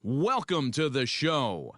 Welcome to the show.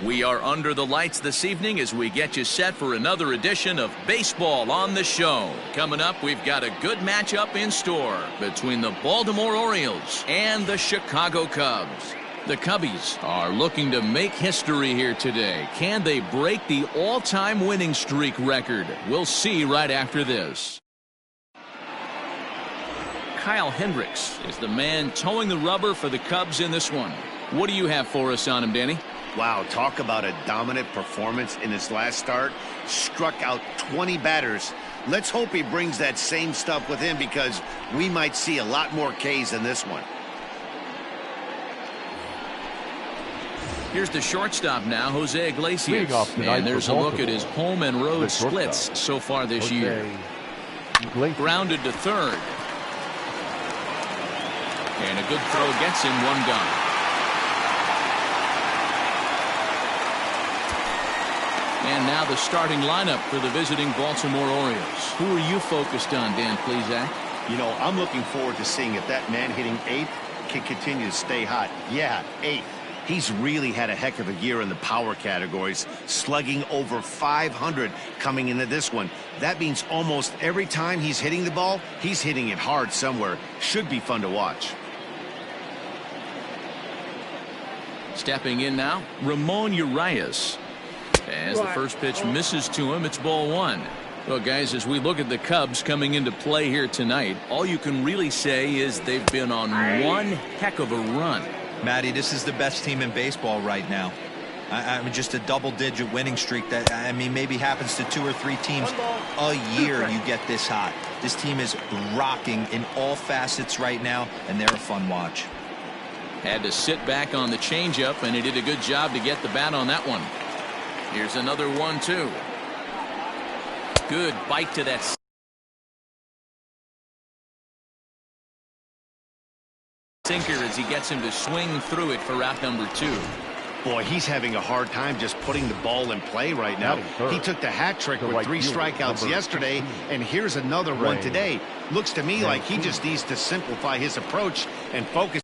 We are under the lights this evening as we get you set for another edition of Baseball on the Show. Coming up, we've got a good matchup in store between the Baltimore Orioles and the Chicago Cubs. The Cubbies are looking to make history here today. Can they break the all-time winning streak record? We'll see right after this. Kyle Hendricks is the man towing the rubber for the Cubs in this one. What do you have for us on him, Danny? Wow, talk about a dominant performance in his last start. Struck out 20 batters. Let's hope he brings that same stuff with him because we might see a lot more Ks in this one. Here's the shortstop now, Jose Iglesias. And there's a look at his home and road splits so far this year. Grounded to third. And a good throw gets him, one gone. And now the starting lineup for the visiting Baltimore Orioles. Who are you focused on, Dan Plesac? You know, I'm looking forward to seeing if that man hitting eighth can continue to stay hot. Yeah, eighth. He's really had a heck of a year in the power categories, slugging over 500 coming into this one. That means almost every time he's hitting the ball, he's hitting it hard somewhere. Should be fun to watch. Stepping in now, Ramon Urias. As the first pitch misses to him, it's ball one. Well, guys, as we look at the Cubs coming into play here tonight, all you can really say is they've been on one heck of a run. Matty, this is the best team in baseball right now. I mean, just a double-digit winning streak that, I mean, maybe happens to 2 or 3 teams a year you get this hot. This team is rocking in all facets right now, and they're a fun watch. Had to sit back on the changeup, and he did a good job to get the bat on that one. Here's another 1-2. Good bite to that sinker as he gets him to swing through it for out number 2. Boy, he's having a hard time just putting the ball in play right now. He took the hat trick with 3 strikeouts yesterday, and here's another one today. Looks to me like he just needs to simplify his approach and focus.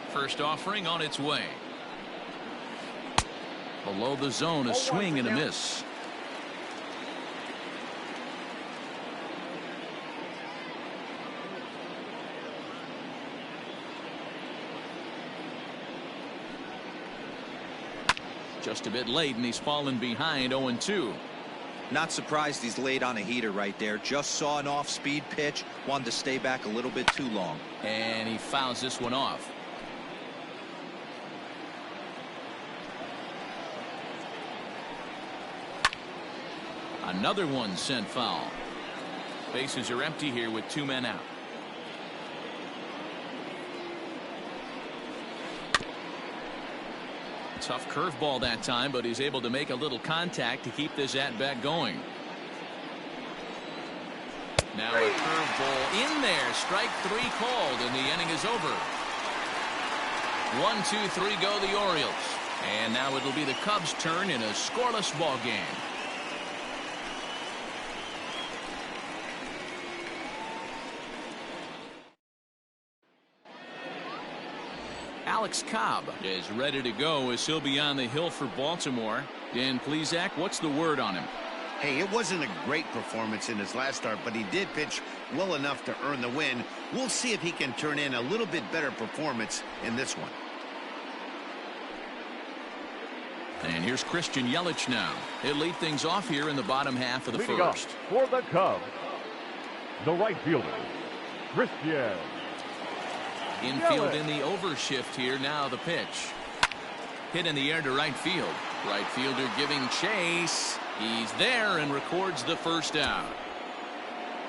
First offering on its way. Below the zone, a swing and a miss. Just a bit late, and he's fallen behind 0-2. Not surprised he's laid on a heater right there. Just saw an off-speed pitch. Wanted to stay back a little bit too long. And he fouls this one off. Another one sent foul. Bases are empty here with 2 men out. Tough curveball that time, but he's able to make a little contact to keep this at-bat going. Now a curveball. Curveball in there. Strike 3 called, and the inning is over. 1-2-3 go the Orioles. And now it'll be the Cubs' turn in a scoreless ball game. Alex Cobb is ready to go as he'll be on the hill for Baltimore. Dan Plesac, what's the word on him? Hey, it wasn't a great performance in his last start, but he did pitch well enough to earn the win. We'll see if he can turn in a little bit better performance in this one. And here's Christian Yelich now. He'll lead things off here in the bottom half of the Leading first. off for the Cubs, the right fielder, Christian Infield Yelich. in the overshift here. Now the pitch. Hit in the air to right field. Right fielder giving chase. He's there and records the first out.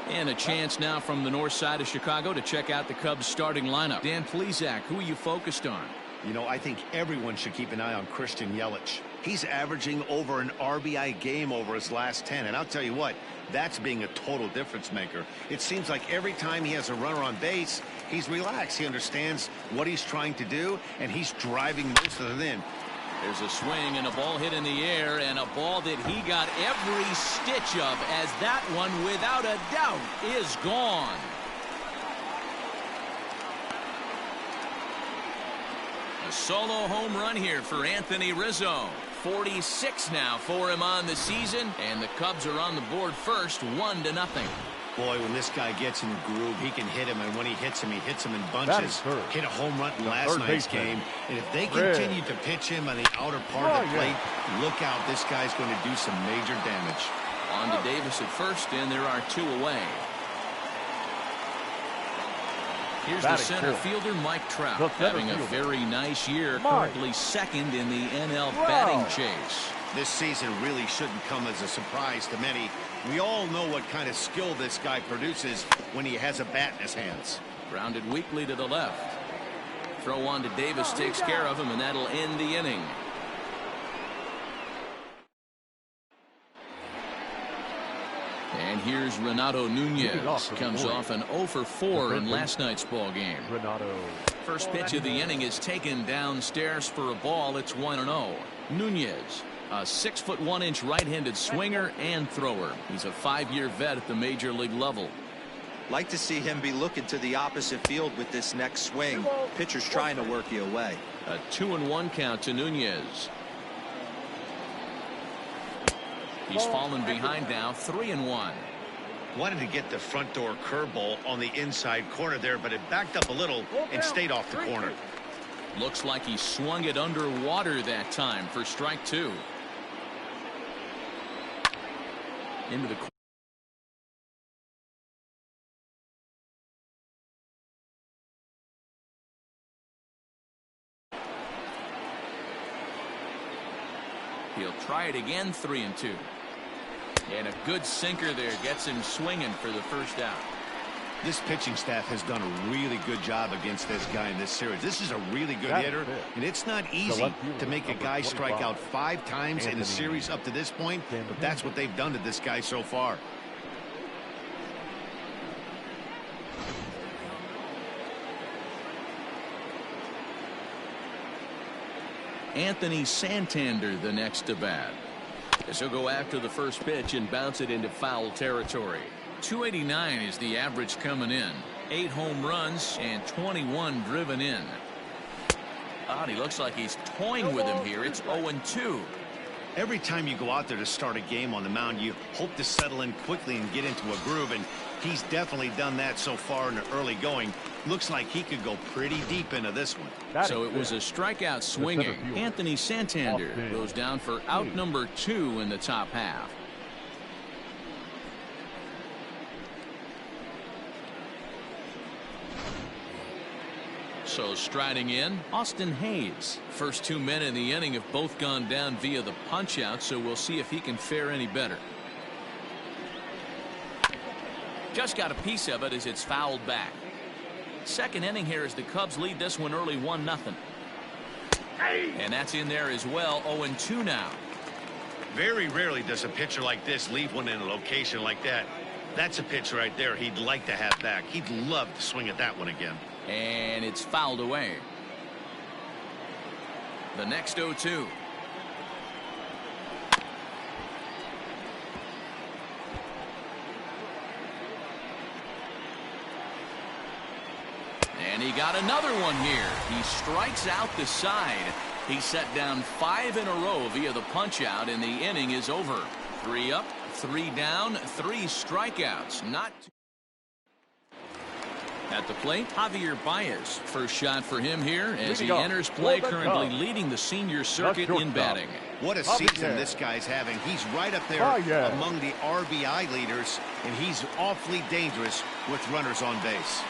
And a chance now from the north side of Chicago to check out the Cubs starting lineup. Dan Plesac, who are you focused on? You know, I think everyone should keep an eye on Christian Yelich. He's averaging over an RBI game over his last 10. And I'll tell you what, that's being a total difference maker. It seems like every time he has a runner on base, he's relaxed. He understands what he's trying to do, and he's driving most of it in. There's a swing and a ball hit in the air, and a ball that he got every stitch of, as that one, without a doubt, is gone. A solo home run here for Anthony Rizzo. 46 now for him on the season, and the Cubs are on the board first, 1-0. Boy, when this guy gets in the groove, he can hit him, and when he hits him in bunches. Hit a home run in last night's game, and if they continue to pitch him on the outer part of the plate, look out, this guy's going to do some major damage. On to Davis at first, and there are 2 away. Here's the center fielder, Mike Trout, having a very nice year, currently second in the NL batting chase. This season really shouldn't come as a surprise to many. We all know what kind of skill this guy produces when he has a bat in his hands. Grounded weakly to the left. Throw on to Davis, takes care of him, and that'll end the inning. And here's Renato Nunez. Comes off an 0 for 4 in last night's ball game. First pitch of the inning is taken downstairs for a ball. It's 1-0. Nunez, a 6'1" right-handed swinger and thrower. He's a 5-year vet at the major league level. Like to see him be looking to the opposite field with this next swing. Pitcher's trying to work you away. A 2-1 count to Nunez. He's fallen behind now, 3-1. Wanted to get the front door curveball on the inside corner there, but it backed up a little and stayed off the corner. Looks like he swung it underwater that time for strike 2. Into the corner. He'll try it again, 3-2. And a good sinker there gets him swinging for the first out. This pitching staff has done a really good job against this guy in this series. This is a really good hitter, and it's not easy to make a guy strike out 5 times in a series up to this point, but that's what they've done to this guy so far. Anthony Santander the next to bat. As he'll go after the first pitch and bounce it into foul territory. 289 is the average coming in. 8 home runs and 21 driven in. He looks like he's toying with him here. It's 0-2. Every time you go out there to start a game on the mound, you hope to settle in quickly and get into a groove, and he's definitely done that so far in the early going. Looks like he could go pretty deep into this one. So it was a strikeout swinging. Anthony Santander goes down for out number 2 in the top half. So striding in, Austin Hayes. First 2 men in the inning have both gone down via the punch out, so we'll see if he can fare any better. Just got a piece of it as it's fouled back. Second inning here as the Cubs lead this one early 1-0. And that's in there as well. 0-2 now. Very rarely does a pitcher like this leave one in a location like that. That's a pitch right there he'd like to have back. He'd love to swing at that one again. And it's fouled away. The next 0-2. And he got another one here. He strikes out the side. He set down 5 in a row via the punch out, and the inning is over. 3 up, 3 down, 3 strikeouts. Not at the plate, Javier Baez. First shot for him here as he enters play, currently leading the senior circuit in batting. What a season this guy's having. He's right up there among the RBI leaders, and he's awfully dangerous with runners on base.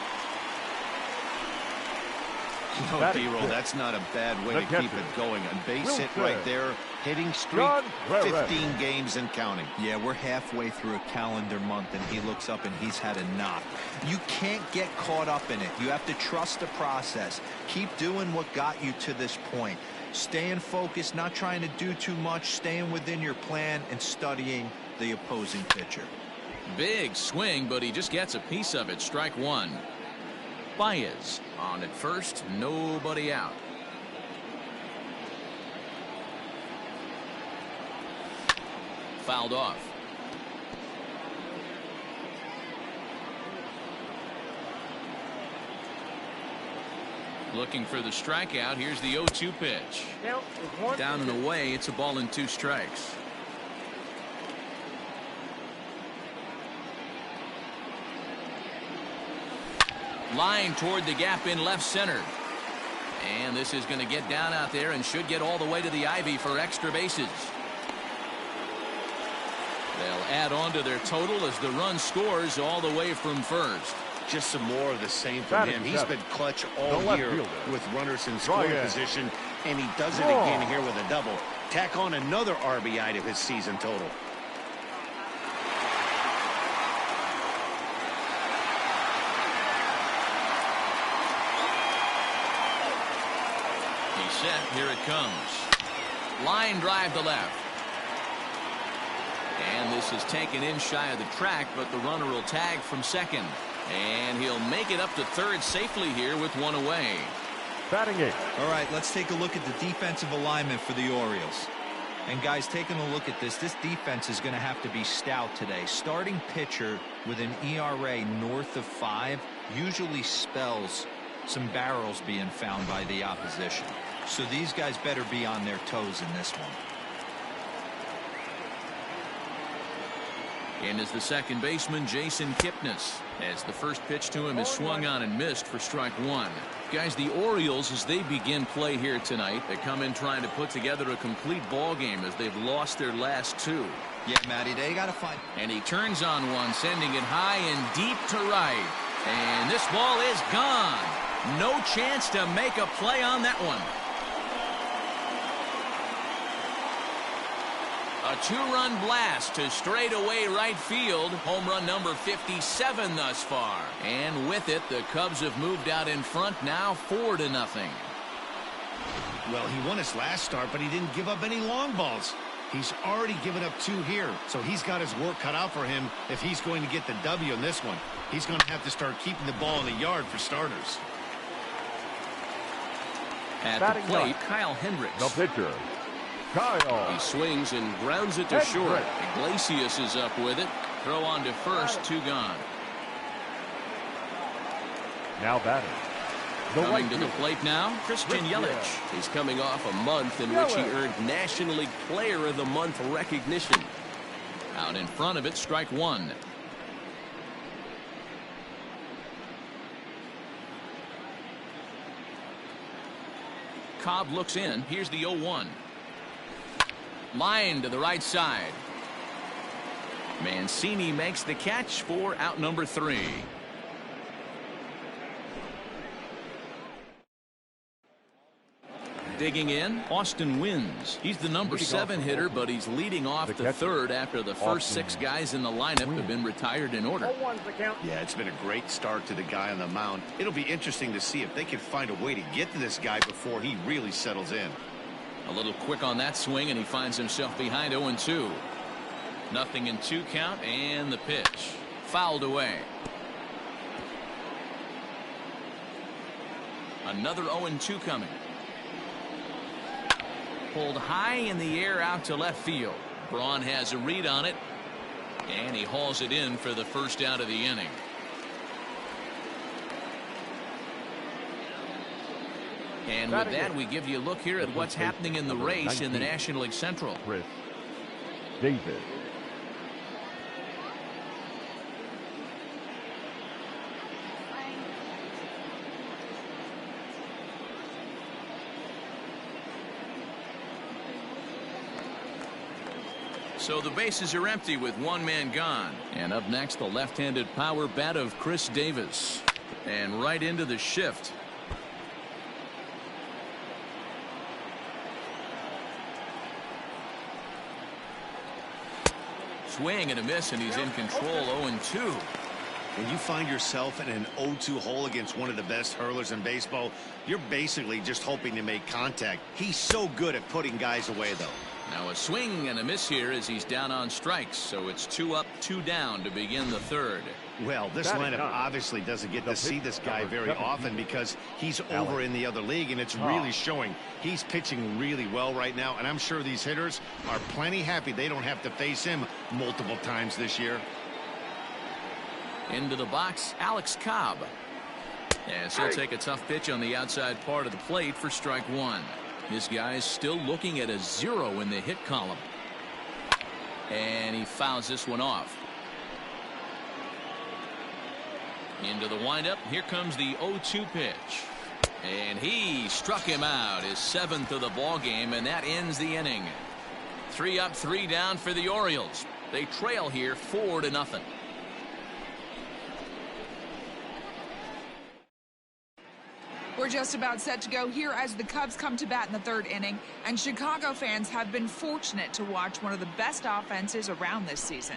No, D-roll, that's not a bad way to keep it going. A base hit right there. Hitting streak, 15 games and counting. Yeah, we're halfway through a calendar month, and he looks up and he's had a knock. You can't get caught up in it. You have to trust the process. Keep doing what got you to this point. Staying focused, not trying to do too much, staying within your plan, and studying the opposing pitcher. Big swing, but he just gets a piece of it. Strike 1. Baez on at first, nobody out. Fouled off. Looking for the strikeout. Here's the 0-2 pitch. Down and away. It's a ball and 2 strikes. Line toward the gap in left center. And this is going to get down out there and should get all the way to the ivy for extra bases. They'll add on to their total as the run scores all the way from first. Just some more of the same from him. He's been clutch all year with runners in scoring position, and he does it again here with a double. Tack on another RBI to his season total. Set. Here it comes. Line drive to left. And this is taken in shy of the track, but the runner will tag from second. And he'll make it up to third safely here with 1 away. Batting 8. All right, let's take a look at the defensive alignment for the Orioles. And guys, taking a look at this defense is going to have to be stout today. Starting pitcher with an ERA north of 5 usually spells some barrels being found by the opposition. So these guys better be on their toes in this one. In is the second baseman, Jason Kipnis, as the first pitch to him is swung on and missed for strike 1. Guys, the Orioles, as they begin play here tonight, they come in trying to put together a complete ball game as they've lost their last 2. Yeah, Matty, they got to find. And he turns on one, sending it high and deep to right. And this ball is gone. No chance to make a play on that one. A 2-run blast to straightaway right field. Home run number 57 thus far. And with it, the Cubs have moved out in front now 4-0. Well, he won his last start, but he didn't give up any long balls. He's already given up 2 here, so he's got his work cut out for him if he's going to get the W in this one. He's going to have to start keeping the ball in the yard for starters. At the plate, Kyle Hendricks. The pitcher, Kyle. He swings and grounds it to short. Iglesias is up with it. Throw on to first, 2 gone. Now batting. Coming to the plate now, Christian Yelich. He's coming off a month in which he earned National League Player of the Month recognition. Out in front of it, strike 1. Cobb looks in. Here's the 0-1. Line to the right side. Mancini makes the catch for out number 3. Digging in, Austin Wins. He's the number 7 hitter, but he's leading off the third after the first 6 guys in the lineup have been retired in order. Yeah, it's been a great start to the guy on the mound. It'll be interesting to see if they can find a way to get to this guy before he really settles in. A little quick on that swing, and he finds himself behind 0-2. Nothing in 2 count, and the pitch. Fouled away. Another 0-2 coming. Pulled high in the air out to left field. Braun has a read on it, and he hauls it in for the first out of the inning. And with that, we give you a look here at what's happening in the race in the National League Central. Chris Davis. So the bases are empty with one man gone. And up next, the left-handed power bat of Chris Davis. And right into the shift. Swing and a miss, and he's in control. 0-2. When you find yourself in an 0-2 hole against one of the best hurlers in baseball, you're basically just hoping to make contact. He's so good at putting guys away, though. Now a swing and a miss here as he's down on strikes. So it's 2 up, 2 down to begin the third. Well, this lineup obviously doesn't get to see this guy very often because he's over in the other league, and it's really showing. He's pitching really well right now, and I'm sure these hitters are plenty happy they don't have to face him multiple times this year. Into the box, Alex Cobb. As he'll take a tough pitch on the outside part of the plate for strike 1. This guy is still looking at a 0 in the hit column. And he fouls this one off. Into the windup. Here comes the 0-2 pitch. And he struck him out, his 7th of the ball game, and that ends the inning. 3 up, 3 down for the Orioles. They trail here 4-0. We're just about set to go here as the Cubs come to bat in the 3rd inning, and Chicago fans have been fortunate to watch one of the best offenses around this season.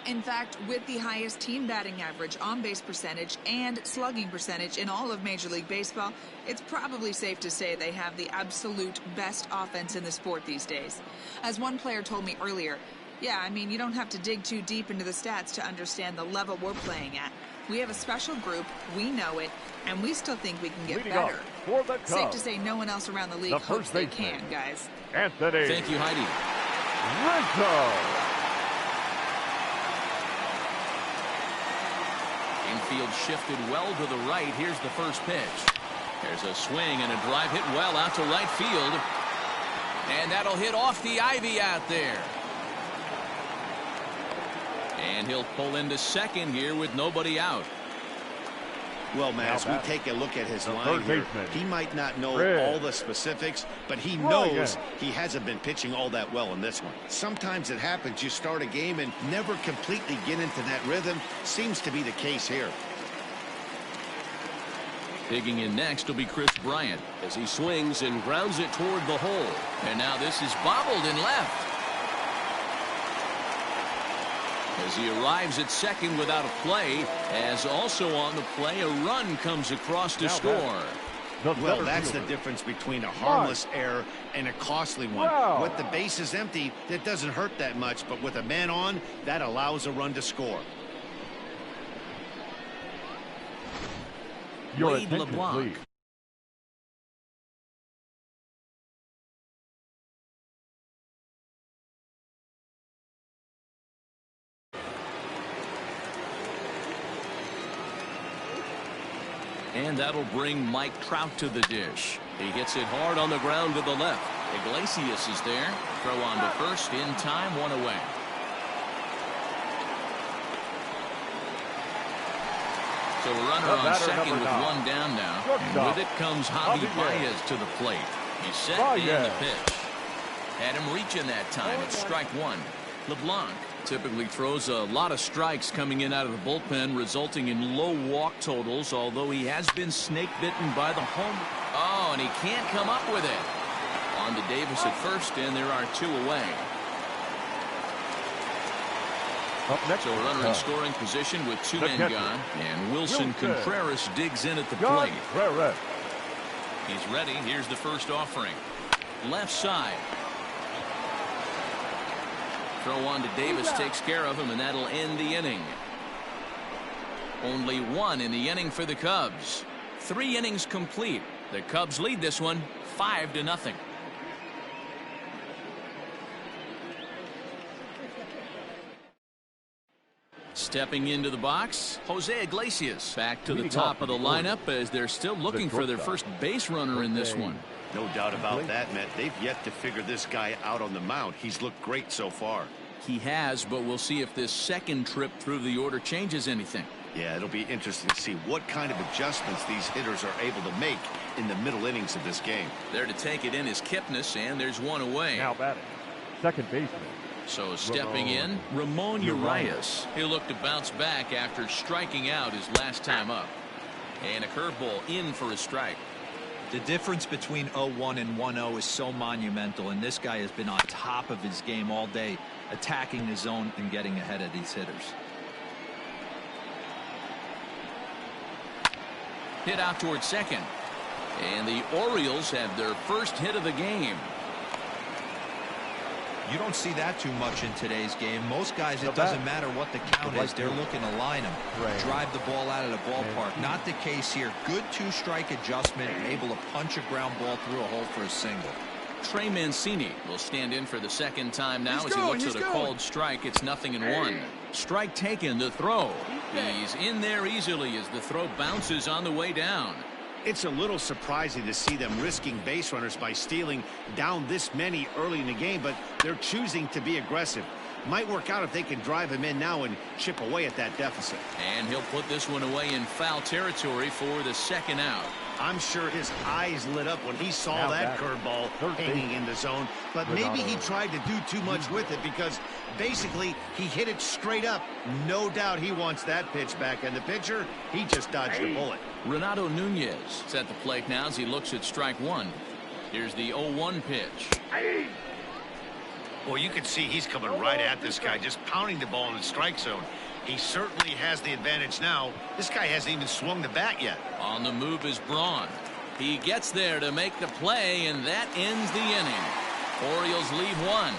In fact, with the highest team batting average, on-base percentage, and slugging percentage in all of Major League Baseball, it's probably safe to say they have the absolute best offense in the sport these days. As one player told me earlier, yeah, I mean, you don't have to dig too deep into the stats to understand the level we're playing at. We have a special group, we know it, and we still think we can get better. For the Cubs, safe to say no one else around the league hopes they can, guys. Anthony. Thank you, Heidi. Rizzo. Infield shifted well to the right. Here's the first pitch. There's a swing and a drive hit well out to right field. And that'll hit off the ivy out there. And he'll pull into second here with nobody out. Well, Matt, as we take a look at his line here, he might not know all the specifics, but he knows he hasn't been pitching all that well in this one. Sometimes it happens. You start a game and never completely get into that rhythm. Seems to be the case here. Digging in next will be Chris Bryant as he swings and grounds it toward the hole. And now this is bobbled in left. As he arrives at second without a play, as also on the play, a run comes across to score. Well, that's the difference between a harmless error and a costly one. With the bases empty, that doesn't hurt that much, but with a man on, that allows a run to score. Wade LeBlanc. And that'll bring Mike Trout to the dish. He hits it hard on the ground to the left. Iglesias is there. Throw on to first in time, 1 away. So a runner on second with 1 down now. And with it comes Javi Baez to the plate. He's set and the pitch. Had him reaching that time. It's strike 1. LeBlanc typically throws a lot of strikes coming in out of the bullpen, resulting in low walk totals, although he has been snake bitten by the home. Oh, and he can't come up with it. On to Davis at first, and there are 2 away. Up next, so a runner in scoring position with 2 men gone, and Wilson Contreras digs in at the plate. He's ready. Here's the first offering. Left side. Throw on to Davis, takes care of him, and that'll end the inning. Only one in the inning for the Cubs. 3 innings complete. The Cubs lead this one 5-0. Stepping into the box, Jose Iglesias back to the top of the lineup as they're still looking for their first base runner in this one. No doubt about that, Matt. They've yet to figure this guy out on the mound. He's looked great so far. He has, but we'll see if this second trip through the order changes anything. Yeah, it'll be interesting to see what kind of adjustments these hitters are able to make in the middle innings of this game. There to take it in is Kipnis, and there's one away. Now batting, second baseman. So stepping in, Ramon Urias. He'll look to bounce back after striking out his last time up. And a curveball in for a strike. The difference between 0-1 and 1-0 is so monumental, and this guy has been on top of his game all day, attacking the zone and getting ahead of these hitters. Hit out towards second. And the Orioles have their first hit of the game. You don't see that too much in today's game. Most guys, it doesn't matter what the count is. They're looking to line them, drive the ball out of the ballpark. Not the case here. Good 2-strike adjustment, able to punch a ground ball through a hole for a single. Trey Mancini will stand in for the second time now as he looks at a called strike. It's 0-1. Strike taken, the throw. He's in there easily as the throw bounces on the way down. It's a little surprising to see them risking base runners by stealing down this many early in the game, but they're choosing to be aggressive. Might work out if they can drive him in now and chip away at that deficit. And he'll put this one away in foul territory for the second out. I'm sure his eyes lit up when he saw that curveball hanging in the zone, but maybe he tried to do too much with it because basically he hit it straight up. No doubt he wants that pitch back, and the pitcher, he just dodged the bullet. Renato Nunez is at the plate now as he looks at strike one. Here's the 0-1 pitch. Well, you can see he's coming right at this guy, just pounding the ball in the strike zone. He certainly has the advantage now. This guy hasn't even swung the bat yet. On the move is Braun. He gets there to make the play, and that ends the inning. Orioles lead one.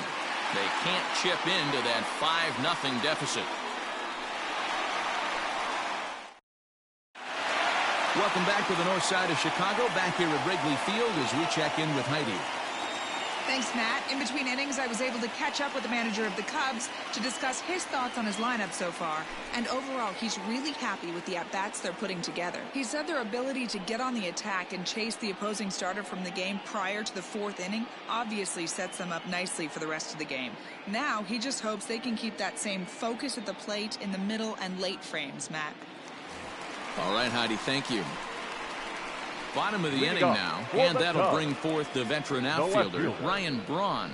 They can't chip into that 5-0 deficit. Welcome back to the north side of Chicago, back here at Wrigley Field as we check in with Heidi. Thanks, Matt. In between innings, I was able to catch up with the manager of the Cubs to discuss his thoughts on his lineup so far. And overall, he's really happy with the at-bats they're putting together. He said their ability to get on the attack and chase the opposing starter from the game prior to the 4th inning obviously sets them up nicely for the rest of the game. Now, he just hopes they can keep that same focus at the plate in the middle and late frames, Matt. All right, Heidi, thank you. Bottom of the inning now, and that'll bring forth the veteran outfielder, Ryan Braun.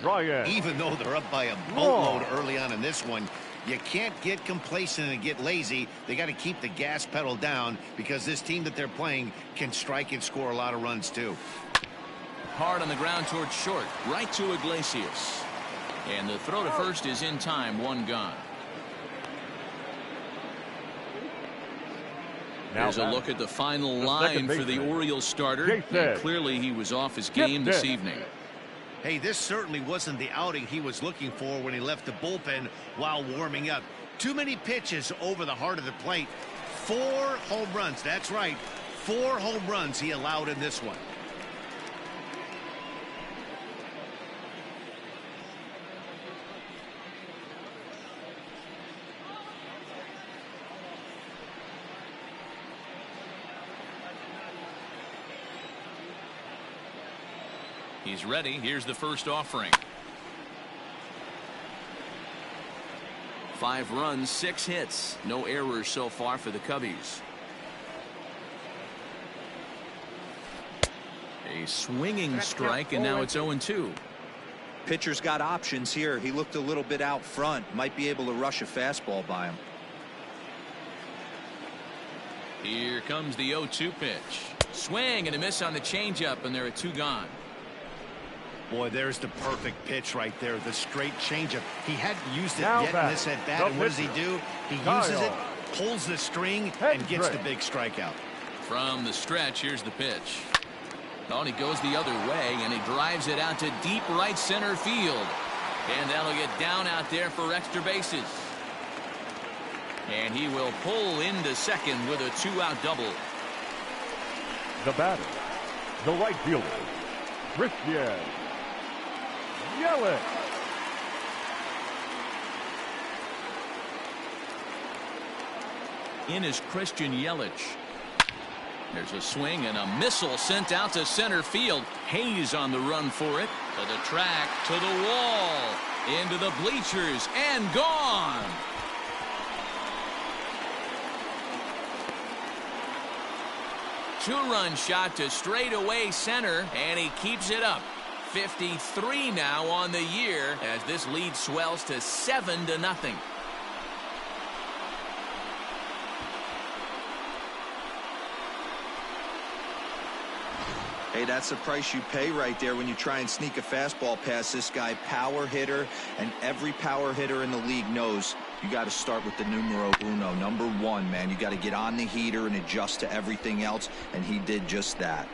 Even though they're up by a boatload early on in this one, you can't get complacent and get lazy. They got to keep the gas pedal down because this team that they're playing can strike and score a lot of runs too. Hard on the ground towards short, right to Iglesias. And the throw to first is in time, 1 gone. Here's a look at the final line for the Orioles starter. And clearly he was off his game this evening. Hey, this certainly wasn't the outing he was looking for when he left the bullpen while warming up. Too many pitches over the heart of the plate. 4 home runs. That's right. 4 home runs he allowed in this one. He's ready. Here's the first offering. 5 runs, 6 hits. No errors so far for the Cubbies. A swinging strike, and now it's 0-2. Pitcher's got options here. He looked a little bit out front. Might be able to rush a fastball by him. Here comes the 0-2 pitch. Swing and a miss on the changeup, and there are 2 gone. Boy, there's the perfect pitch right there. The straight changeup. He hadn't used it yet in this at bat. And what does he do? He uses it, pulls the string, and gets the big strikeout. From the stretch, here's the pitch. Oh, and he goes the other way, and he drives it out to deep right center field. And that'll get down out there for extra bases. And he will pull into second with a 2-out double. The batter, the right fielder, Christian Yelich. In is Christian Yelich. There's a swing and a missile sent out to center field. Hayes on the run for it. To the track, to the wall, into the bleachers, and gone. Two-run shot to straightaway center, and he keeps it up. 53 now on the year as this lead swells to 7-0. Hey, that's the price you pay right there when you try and sneak a fastball past this guy. Power hitter, and every power hitter in the league knows you got to start with the numero uno, number one, man. You got to get on the heater and adjust to everything else, and he did just that.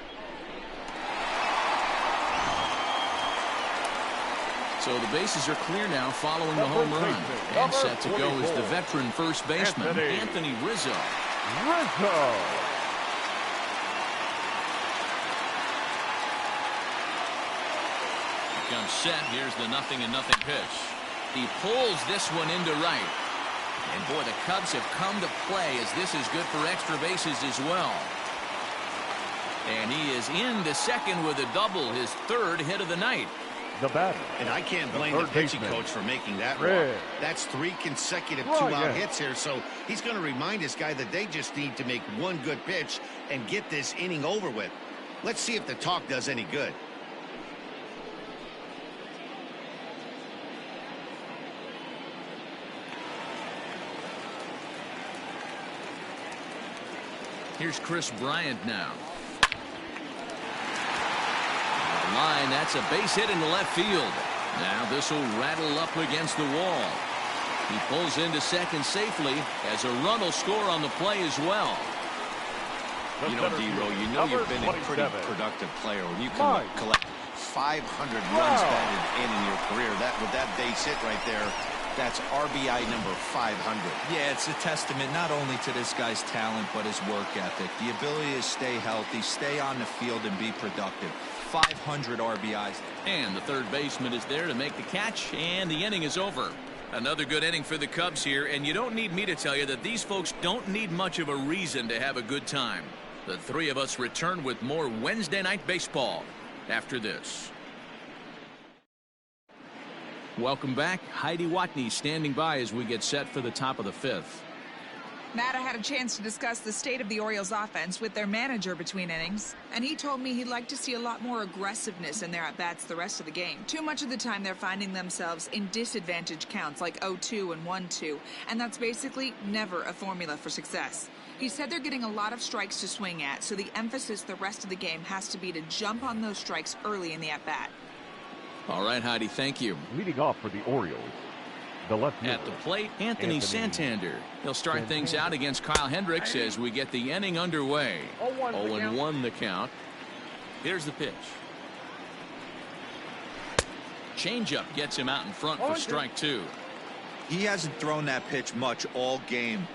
So the bases are clear now following the home run. And set to go is the veteran first baseman, Anthony Rizzo. Comes set. Here's the 0-0 pitch. He pulls this one into right. And boy, the Cubs have come to play as this is good for extra bases as well. And he is into second with a double, his third hit of the night. The batter. And I can't blame the pitching coach for making that walk. That's 3 consecutive 2-out hits here, so he's going to remind this guy that they just need to make one good pitch and get this inning over with. Let's see if the talk does any good. Here's Chris Bryant now. Line, that's a base hit into left field. Now this will rattle up against the wall. He pulls into second safely as a run will score on the play as well. You know, D-Row, you know you've been a pretty productive player when you can collect 500 runs batted in your career. With that base hit right there, that's RBI number 500. Yeah, it's a testament not only to this guy's talent, but his work ethic. The ability to stay healthy, stay on the field, and be productive. 500 RBIs. And the third baseman is there to make the catch, and the inning is over. Another good inning for the Cubs here, and you don't need me to tell you that these folks don't need much of a reason to have a good time. The three of us return with more Wednesday Night Baseball after this. Welcome back. Heidi Watney standing by as we get set for the top of the fifth. Matt, I had a chance to discuss the state of the Orioles offense with their manager between innings, and he told me he'd like to see a lot more aggressiveness in their at-bats the rest of the game. Too much of the time they're finding themselves in disadvantage counts like 0-2 and 1-2, and that's basically never a formula for success. He said they're getting a lot of strikes to swing at, so the emphasis the rest of the game has to be to jump on those strikes early in the at-bat. All right, Heidi, thank you. Leading off for the Orioles, the left fielder, at the plate, Anthony Santander. He'll start things out against Kyle Hendricks as we get the inning underway. 0-1 the count. Here's the pitch. Changeup gets him out in front for strike 2. He hasn't thrown that pitch much all game.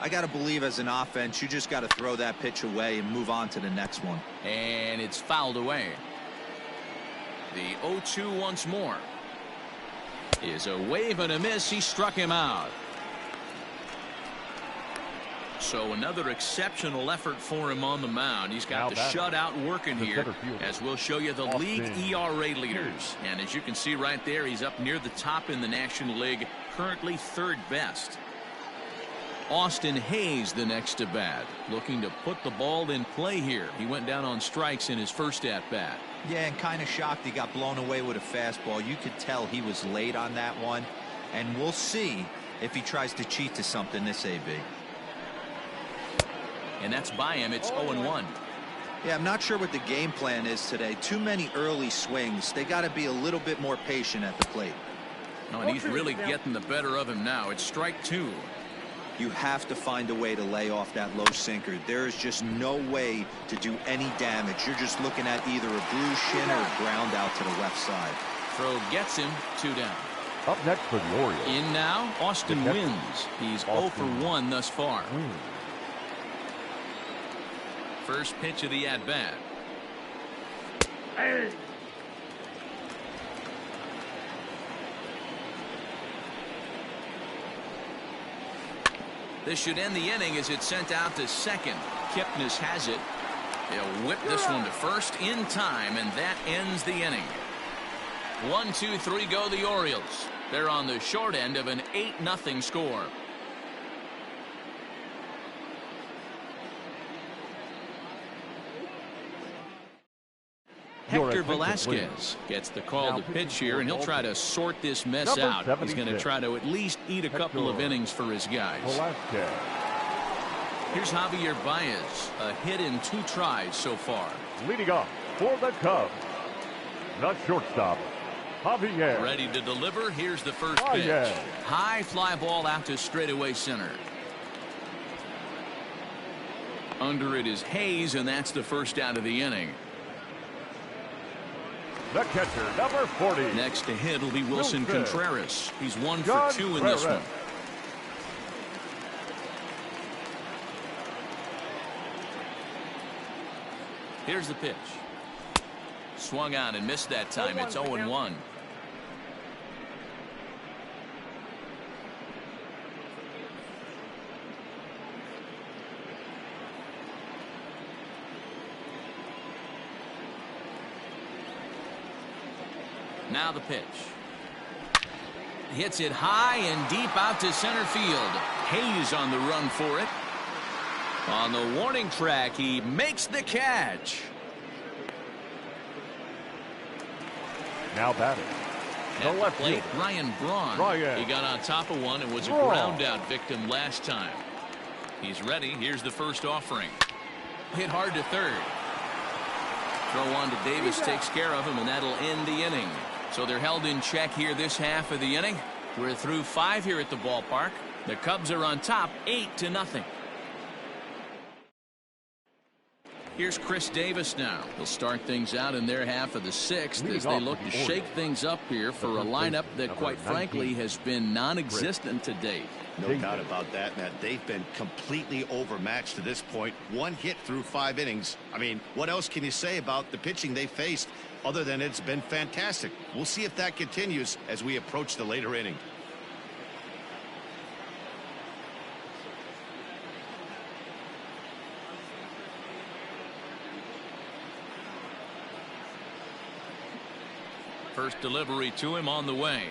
I got to believe as an offense, you just got to throw that pitch away and move on to the next one. And it's fouled away. The 0-2 once more. Is a wave and a miss. He struck him out. So another exceptional effort for him on the mound. He's got the shutout working here, as we'll show you the league ERA leaders. And as you can see right there, he's up near the top in the National League, currently third best. Austin Hayes the next to bat, looking to put the ball in play here. He went down on strikes in his first at bat. Yeah, and kind of shocked he got blown away with a fastball. You could tell he was late on that one, and we'll see if he tries to cheat to something this AB. And that's by him. It's 0-1. Yeah, I'm not sure what the game plan is today. Too many early swings. They got to be a little bit more patient at the plate. Oh, and he's really getting the better of him now. It's strike 2. You have to find a way to lay off that low sinker. There is just no way to do any damage. You're just looking at either a bruised shin or a ground out to the left side. Throw gets him, 2 down. Up next for the Orioles. In now, Austin wins. He's 0 for 1 thus far. First pitch of the at-bat. Hey. This should end the inning as it's sent out to second. Kipnis has it. They'll whip this one to first in time, and that ends the inning. 1, 2, 3 go the Orioles. They're on the short end of an 8-0 score. Hector Velasquez gets the call to pitch here, and he'll try to sort this mess out. He's going to try to at least eat a couple of innings for his guys. Here's Javier Baez, a hit in 2 tries so far. Leading off for the Cubs, the shortstop, Javier. Ready to deliver. Here's the first pitch. High fly ball out to straightaway center. Under it is Hayes, and that's the first out of the inning. The catcher, number 40. Next to hit will be Wilson Contreras. He's 1 for 2 in this one. Here's the pitch. Swung on and missed that time. It's 0-1. Now the pitch. Hits it high and deep out to center field. Hayes on the run for it. On the warning track, he makes the catch. Now batting. At the plate, Ryan Braun. He got on top of one and was a ground out victim last time. He's ready. Here's the first offering. Hit hard to third. Throw on to Davis takes care of him, and that'll end the inning. So they're held in check here this half of the inning. We're through 5 here at the ballpark. The Cubs are on top 8-0. Here's Chris Davis now. He'll start things out in their half of the 6th as they look to shake things up here for a lineup that, quite frankly, has been non-existent to date. No doubt about that, Matt. They've been completely overmatched to this point. 1 hit through 5 innings. I mean, what else can you say about the pitching they faced other than it's been fantastic? We'll see if that continues as we approach the later inning. First delivery to him on the way.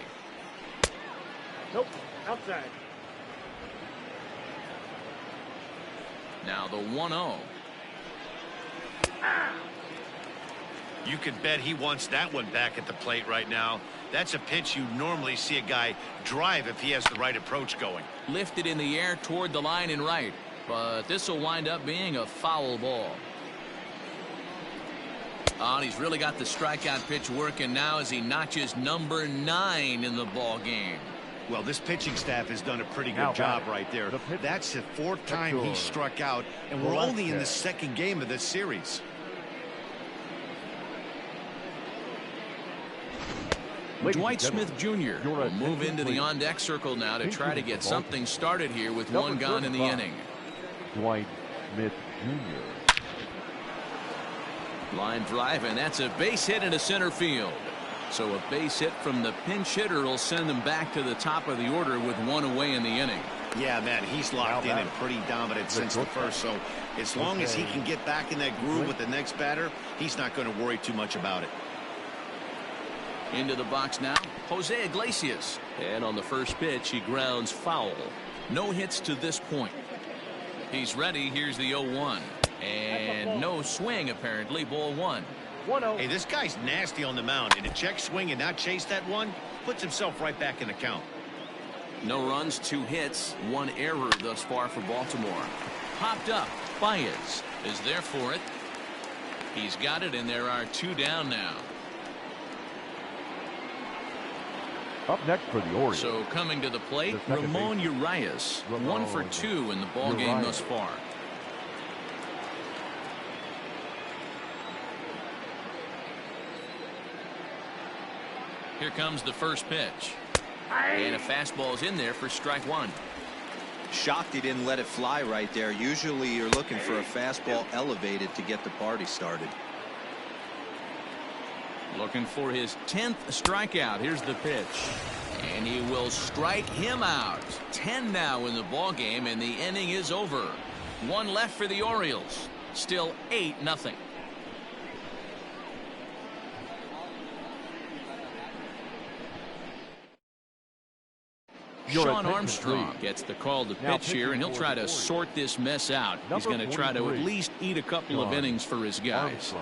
Nope, outside. Now the 1-0. You can bet he wants that one back at the plate right now. That's a pitch you normally see a guy drive if he has the right approach going. Lifted in the air toward the line and right, but this will wind up being a foul ball. Oh, and he's really got the strikeout pitch working now as he notches number 9 in the ball game. Well, this pitching staff has done a pretty good job right there. That's the 4th time he struck out, and we're only in the 2nd game of this series. Dwight Smith Jr. will move into the on-deck circle now to try to get something started here with 1 gone in the inning. Dwight Smith Jr. Line drive, and that's a base hit into center field. So a base hit from the pinch hitter will send them back to the top of the order with 1 away in the inning. Yeah, man, he's locked in and pretty dominant since the first. So as long as he can get back in that groove with the next batter, he's not going to worry too much about it. Into the box now, Jose Iglesias. And on the first pitch, he grounds foul. No hits to this point. He's ready. Here's the 0-1. And no swing, apparently. Ball 1. Hey, this guy's nasty on the mound, and a check swing and not chase that one puts himself right back in the count. No runs, 2 hits, 1 error thus far for Baltimore. Popped up. Baez is there for it. He's got it, and there are 2 down now. Up next for the Orioles. So coming to the plate, Ramon Urias, 1 for 2 in the ball game thus far. Here comes the first pitch. And a fastball's in there for strike one. Shocked he didn't let it fly right there. Usually you're looking for a fastball elevated to get the party started. Looking for his 10th strikeout. Here's the pitch. And he will strike him out. 10 now in the ball game, and the inning is over. One left for the Orioles. Still 8-0. Sean Armstrong gets the call to pitch here, and he'll try to sort this mess out. He's going to try to at least eat a couple of innings for his guys.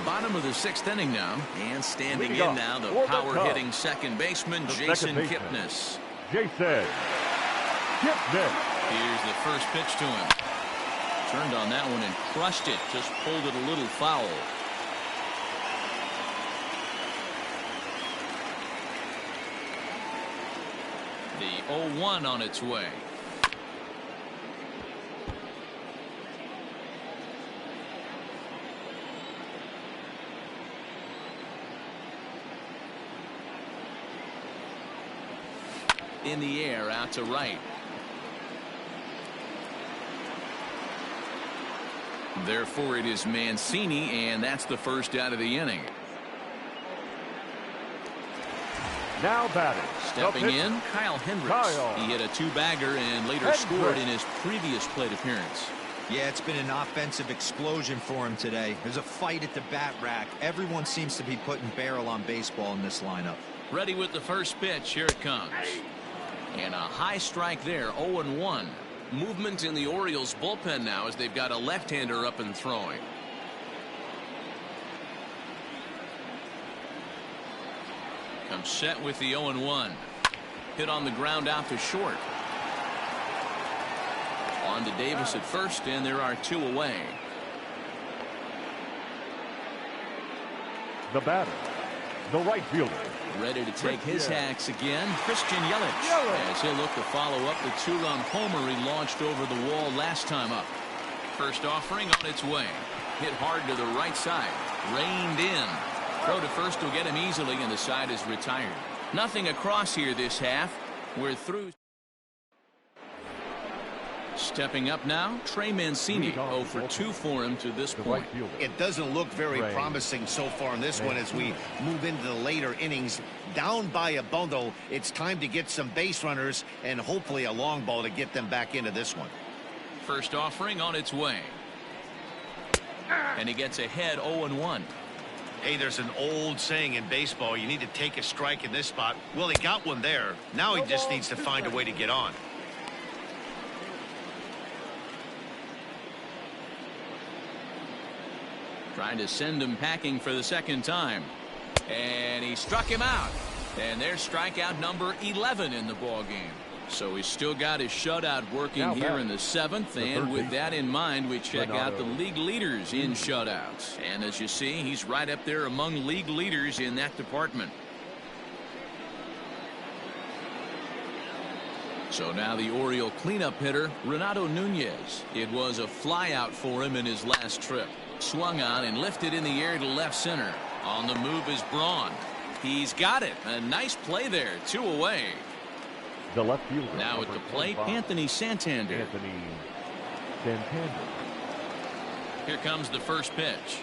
Bottom of the 6th inning now, and standing in now, the power-hitting second baseman, Jason Kipnis. Jason Kipnis. Here's the first pitch to him. Turned on that one and crushed it. Just pulled it a little foul. The 0-1 on its way. In the air, out to right. Therefore, it is Mancini, and that's the first out of the inning. Now batting. Stepping in, Kyle Hendricks. He hit a two-bagger and later scored in his previous plate appearance. Yeah, it's been an offensive explosion for him today. There's a fight at the bat rack. Everyone seems to be putting barrel on baseball in this lineup. Ready with the first pitch. Here it comes. And a high strike there, 0-1. Movement in the Orioles bullpen now as they've got a left-hander up and throwing. Comes set with the 0-1. Hit on the ground out to short. On to Davis at first, and there are 2 away. The batter, the right fielder. Ready to take his hacks again, Christian Yelich. As he'll look to follow up the 2-run homer he launched over the wall last time up. First offering on its way. Hit hard to the right side. Reined in. Throw to first will get him easily, and the side is retired. Nothing across here this half. We're through. Stepping up now, Trey Mancini. 0 for 2 for him to this point. It doesn't look very promising so far in this one as we move into the later innings. Down by a bundle, it's time to get some base runners and hopefully a long ball to get them back into this one. First offering on its way. And he gets ahead 0-1. Hey, there's an old saying in baseball, you need to take a strike in this spot. Well, he got one there. Now he just needs to find a way to get on. Trying to send him packing for the second time. And he struck him out. And there's strikeout number 11 in the ball game. So he's still got his shutout working here in the 7th. And with that in mind, we check out the league leaders in shutouts. And as you see, he's right up there among league leaders in that department. So now the Oriole cleanup hitter, Renato Nunez. It was a flyout for him in his last trip. Swung on and lifted in the air to left center. On the move is Braun. He's got it. A nice play there. 2 away. The left fielder. Now at the plate, Anthony Santander. Here comes the first pitch.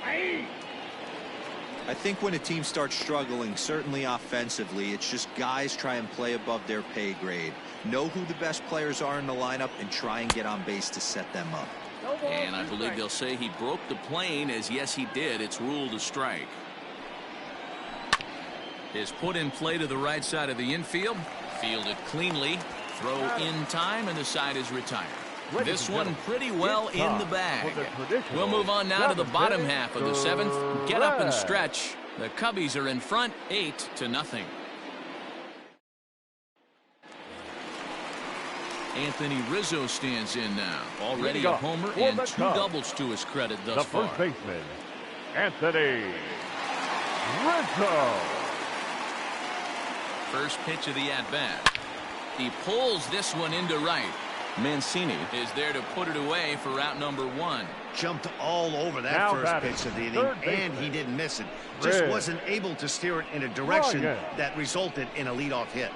I think when a team starts struggling, certainly offensively, it's just guys try and play above their pay grade. Know who the best players are in the lineup and try and get on base to set them up. And I believe they'll say he broke the plane, as yes he did. It's ruled a strike. Is put in play to the right side of the infield. Fielded cleanly. Throw in time, and the side is retired. This one pretty well in the bag. We'll move on now to the bottom half of the 7th. Get up and stretch. The Cubbies are in front 8-0. Anthony Rizzo stands in now. Already a homer and 2 doubles to his credit thus far. The first baseman, Anthony Rizzo. First pitch of the at-bat. He pulls this one into right. Mancini is there to put it away for out number 1. Jumped all over that Now first batting, pitch of the inning, third and baseman. he didn't miss it. Just Red. wasn't able to steer it in a direction Ryan. that resulted in a leadoff hit.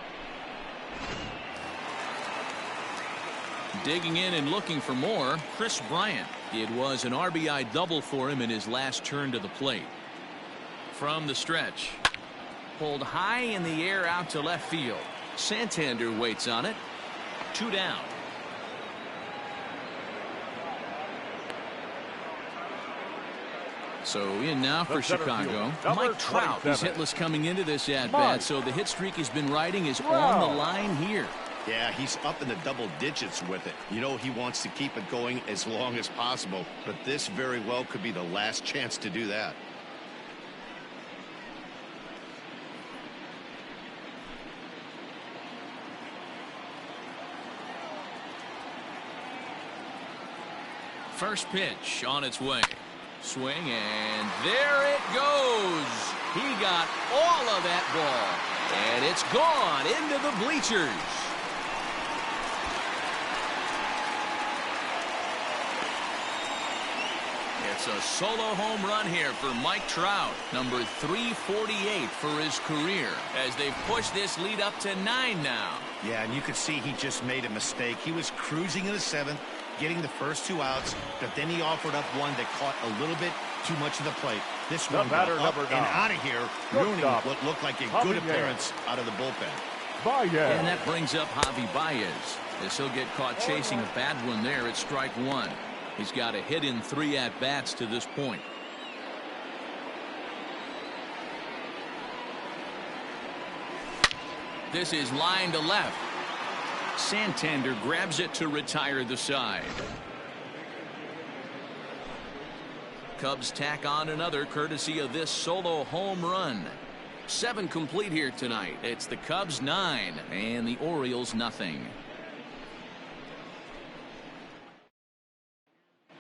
Digging in and looking for more, Chris Bryant. It was an RBI double for him in his last turn to the plate. From the stretch. Pulled high in the air out to left field. Santander waits on it. 2 down. So in now for The center Chicago. fielder, number Mike Trout is 27. hitless coming into this at-bat, Mike. so the hit streak he's been riding is on Wow. the line here. Yeah, he's up in the double digits with it. You know he wants to keep it going as long as possible, but this very well could be the last chance to do that. First pitch on its way. Swing, and there it goes. He got all of that ball, and it's gone into the bleachers. It's a solo home run here for Mike Trout, number 348 for his career, as they've pushed this lead up to 9 now. Yeah, and you could see he just made a mistake. He was cruising in the 7th, getting the first 2 outs, but then he offered up one that caught a little bit too much of the plate. This The one got batter, up number and 9. out of here, Shortstop, ruining what looked like a good Javier. appearance out of the bullpen. Baez. And that brings up Javi Baez, as he'll get caught chasing a bad one there at strike 1. He's got a hit in 3 at-bats to this point. This is line to left. Santander grabs it to retire the side. Cubs tack on another courtesy of this solo home run. 7 complete here tonight. It's the Cubs 9 and the Orioles nothing.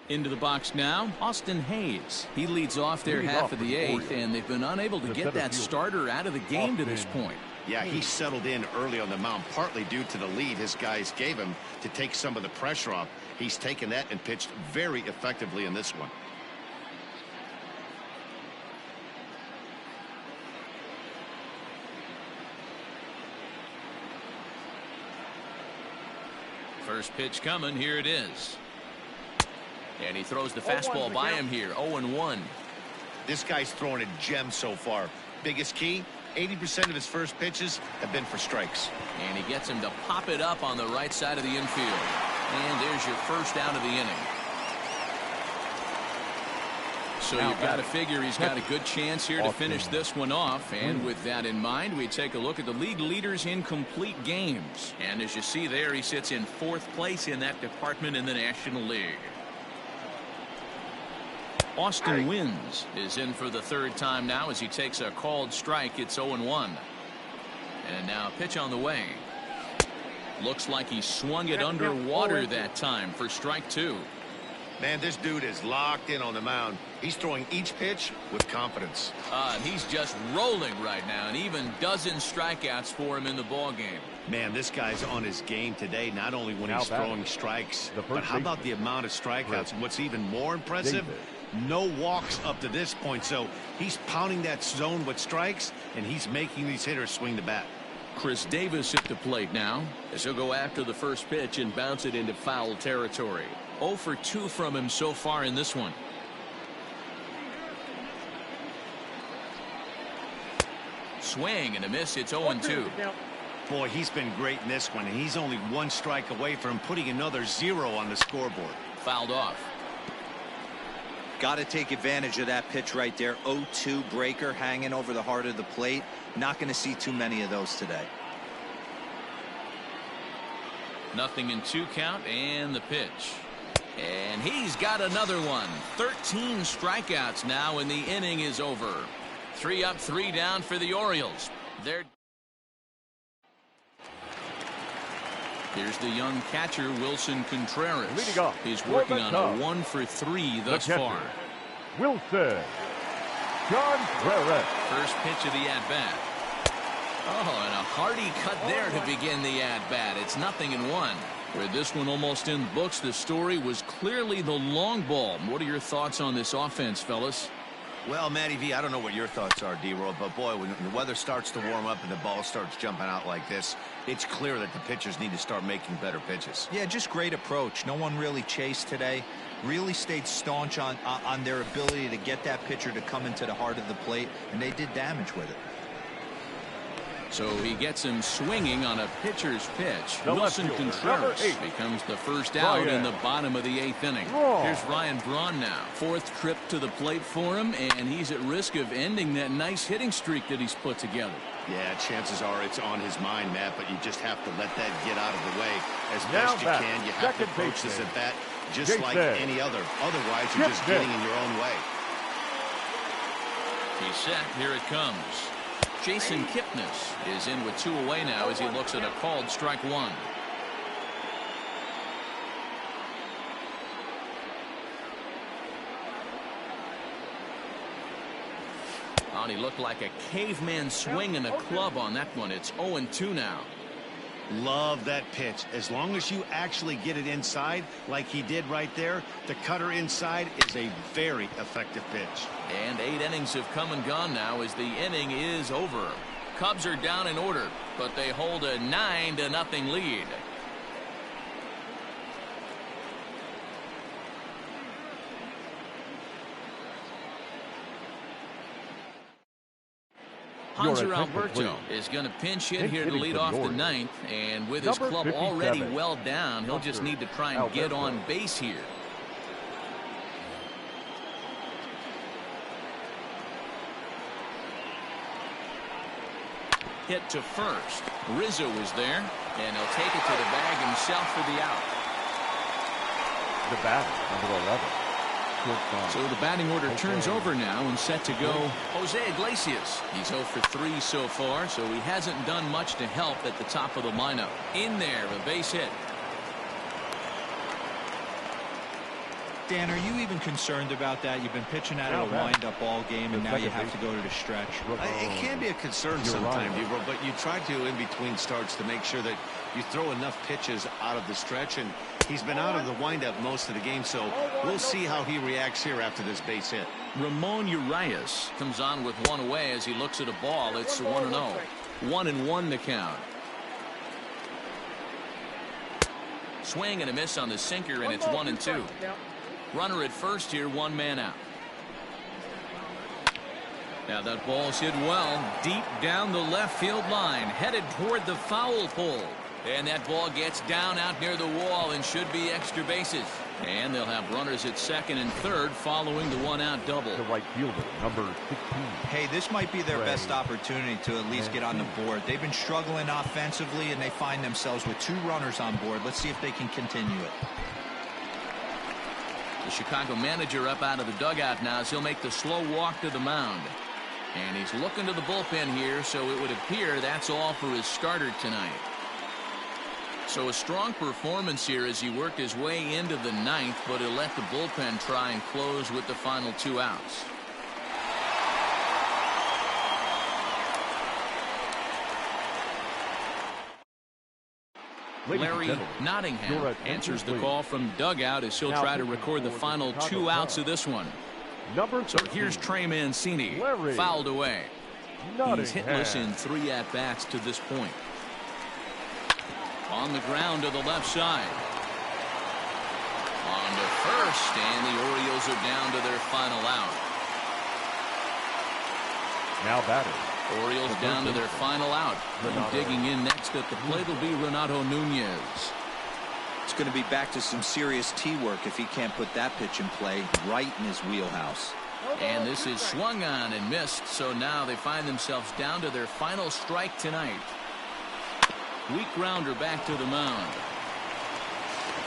Into the box now, Austin Hayes. He leads off their Leading half off of for the the 8th, Orioles. and they've been unable to The get center that fielder, starter out of the game to this Austin. point. Yeah, he settled in early on the mound, partly due to the lead his guys gave him to take some of the pressure off. He's taken that and pitched very effectively in this one. First pitch coming, here it is. And he throws the 0-1 fastball the by count. him here, 0-1. This guy's throwing a gem so far. Biggest key, 80% of his first pitches have been for strikes. And he gets him to pop it up on the right side of the infield. And there's your first out of the inning. So Now you've got to batting. figure he's got a good chance here to Austin. finish this one off. And with that in mind, we take a look at the league leaders in complete games. And as you see there, he sits in 4th place in that department in the National League. Austin Wynns is in for the 3rd time now as he takes a called strike. It's 0-1. And now pitch on the way. Looks like he swung it underwater that time for strike 2. Man, this dude is locked in on the mound. He's throwing each pitch with confidence. And he's just rolling right now, and even dozen strikeouts for him in the ball game. Man, this guy's on his game today, not only when Now he's batting. throwing strikes, The first but how about the baseman. amount of strikeouts? Chris And what's even more impressive, Davis. no walks up to this point. So he's pounding that zone with strikes, and he's making these hitters swing the bat. Chris Davis at the plate now, as he'll go after the first pitch and bounce it into foul territory. 0 for 2 from him so far in this one. Swing and a miss. It's 0-2. Boy, he's been great in this one, and he's only 1 strike away from putting another 0 on the scoreboard. Fouled off. Got to take advantage of that pitch right there. 0-2 breaker hanging over the heart of the plate. Not going to see too many of those today. Nothing in 2 count, and the pitch. And he's got another one. 13 strikeouts now, and the inning is over. 3 up, 3 down for the Orioles. Here's the young catcher, Wilson Contreras. Leading off He's for working the on Cubs. a 1 for 3 thus The catcher, far. Wilson Contreras. First pitch of the at-bat. Oh, and a hearty cut there to begin the at-bat. It's 0-1. With this one almost in the books, the story was clearly the long ball. What are your thoughts on this offense, fellas? Well, Matty V, I don't know what your thoughts are, D-Roll, but boy, when the weather starts to warm up and the ball starts jumping out like this, it's clear that the pitchers need to start making better pitches. Yeah, just great approach. No one really chased today. Really stayed staunch on their ability to get that pitcher to come into the heart of the plate, and they did damage with it. So he gets him swinging on a pitcher's pitch. The Wilson left fielder, Contreras number 8, becomes the first out in Ryan the bottom of the 8th inning. Braun. Here's Ryan Braun now. 4th trip to the plate for him, and he's at risk of ending that nice hitting streak that he's put together. Yeah, chances are it's on his mind, Matt, but you just have to let that get out of the way as Now best you back, can. You have to second approach this baseman, at bat just Jason. like any other. Otherwise, you're just Jason. getting in your own way. He's set. Here it comes. Jason Kipnis is in with 2 away now as he looks at a called strike 1. Oh, he looked like a caveman swinging a club on that one. It's 0-2 now. Love that pitch. As long as you actually get it inside like he did right there, the cutter inside is a very effective pitch. And 8 innings have come and gone now as the inning is over. Cubs are down in order, but they hold a 9-0 lead. Hanser Alberto is going to pinch hit here to lead off the 9th, and with his club already well down, he'll just need to try and get on base here. Hit to first. Rizzo is there, and he'll take it to the bag himself for the out. The batter, number 11. So the batting order turns over now and set to go Jose Iglesias. He's 0 for 3 so far, so he hasn't done much to help at the top of the lineup. In there, a base hit. Dan, are you even concerned about that? You've been pitching out of a wind-up ball game, and now you have to go to the stretch. It can be a concern sometimes, Ebro, but you try to, in between starts, to make sure that you throw enough pitches out of the stretch, and he's been out of the windup most of the game, so we'll see how he reacts here after this base hit. Ramon Urias comes on with 1 away as he looks at a ball. It's 1-0. 1-1 the count. Swing and a miss on the sinker, and it's 1-2. Runner at first here, 1 man out. Now that ball's hit well deep down the left field line, headed toward the foul pole. And that ball gets down out near the wall and should be extra bases. And they'll have runners at second and third following the 1-out double. The right fielder, number 16. Hey, this might be their best opportunity to at least get on the board. They've been struggling offensively, and they find themselves with 2 runners on board. Let's see if they can continue it. The Chicago manager up out of the dugout now as he'll make the slow walk to the mound. And he's looking to the bullpen here, so it would appear that's all for his starter tonight. So a strong performance here as he worked his way into the 9th, but he'll let the bullpen try and close with the final 2 outs. Larry Nottingham answers the call from dugout as he'll try to record the final 2 outs of this one. So here's Trey Mancini, fouled away. He's hitless in 3 at-bats to this point. On the ground to the left side. On to first, and the Orioles are down to their final out. Now batter. Orioles down to their final out. And digging in next at the plate will be Renato Nunez. It's going to be back to some serious tee work if he can't put that pitch in play right in his wheelhouse. And this is swung on and missed, so now they find themselves down to their final strike tonight. Weak grounder back to the mound.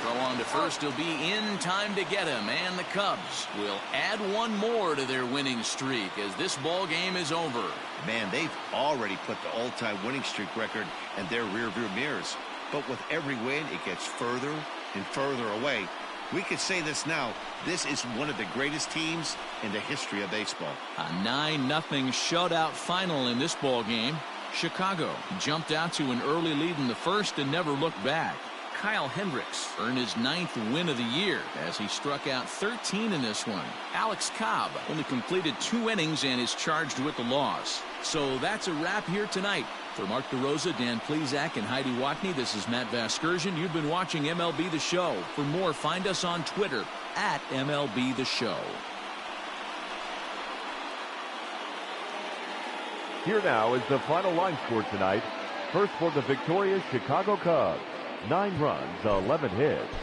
Throw on to first will be in time to get him, and the Cubs will add 1 more to their winning streak as this ball game is over. Man, they've already put the all-time winning streak record in their rearview mirrors. But with every win, it gets further and further away. We could say this now. This is one of the greatest teams in the history of baseball. A 9-0 shutout final in this ball game. Chicago jumped out to an early lead in the first and never looked back. Kyle Hendricks earned his 9th win of the year as he struck out 13 in this one. Alex Cobb only completed 2 innings and is charged with the loss. So that's a wrap here tonight. For Mark DeRosa, Dan Plesac, and Heidi Watney, this is Matt Vasgersian. You've been watching MLB The Show. For more, find us on Twitter at MLB The Show. Here now is the final line score tonight. First for the victorious Chicago Cubs, 9 runs, 11 hits.